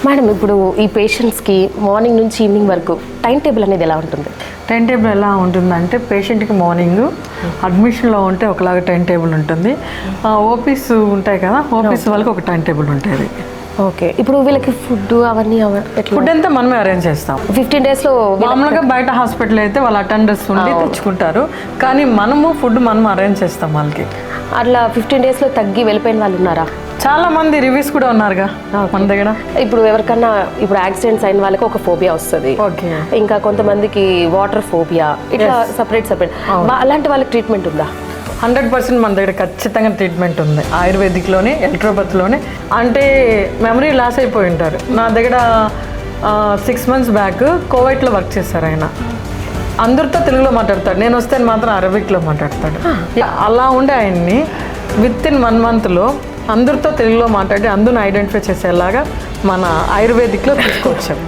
Madam, ఇప్పుడు ఈ పేషెంట్స్కి మార్నింగ్ నుంచి ఈవినింగ్ వరకు టైం టేబుల్ అనేది ఎలా ఉంటుంది? టైం టేబుల్ ఎలా ఉంటుందంటే పేషెంట్కి మార్నింగ్ అడ్మిషన్లో ఉంటే ఒకలాగా టైం టేబుల్ ఉంటుంది, ఓపీస్ ఉంటాయి కదా, ఓపీస్ వాళ్ళకి ఒక టైం టేబుల్ ఉంటుంది. ఓకే, ఇప్పుడు వీళ్ళకి ఫుడ్ అవన్నీ ఫుడ్ అంతా మనమే అరేంజ్ చేస్తాం. 15 daysలో మామూలుగా బయట హాస్పిటల్ అయితే వాళ్ళ అటెండర్స్ ఉండి తెచ్చుకుంటారు, కానీ మనము ఫుడ్ మనం అరేంజ్ చేస్తాం వాళ్ళకి. అట్లా 15 daysలో తగ్గి వెళ్ళిపోయిన వాళ్ళు ఉన్నారా? చాలా మంది రివ్యూస్ కూడా ఉన్నారుగా మన దగ్గర. ఇప్పుడు ఎవరికన్నా ఇప్పుడు యాక్సిడెంట్స్ అయిన వాళ్ళకి ఒక ఫోబియా వస్తుంది, ఓకే, ఇంకా కొంతమందికి వాటర్ ఫోబియా, ఇట్లా సపరేట్ అలాంటి వాళ్ళకి ట్రీట్మెంట్ ఉందా? 100% మన దగ్గర ఖచ్చితంగా ట్రీట్మెంట్ ఉంది. ఆయుర్వేదిక్లోనే, ఎలక్ట్రోపతిలోనే. అంటే మెమరీ లాస్ అయిపోయి ఉంటారు. నా దగ్గర 6 months బ్యాక్ కోవైట్లో వర్క్ చేశారు ఆయన. అందరితో తెలుగులో మాట్లాడతాడు, నేను వస్తే మాత్రం అరబిక్లో మాట్లాడతాడు. అలా ఉండే ఆయన్ని వితిన్ 1 monthలో అందరితో తెలుగులో మాట్లాడి అందరిని ఐడెంటిఫై చేసేలాగా మన ఆయుర్వేదిక్లో తీసుకొచ్చాం.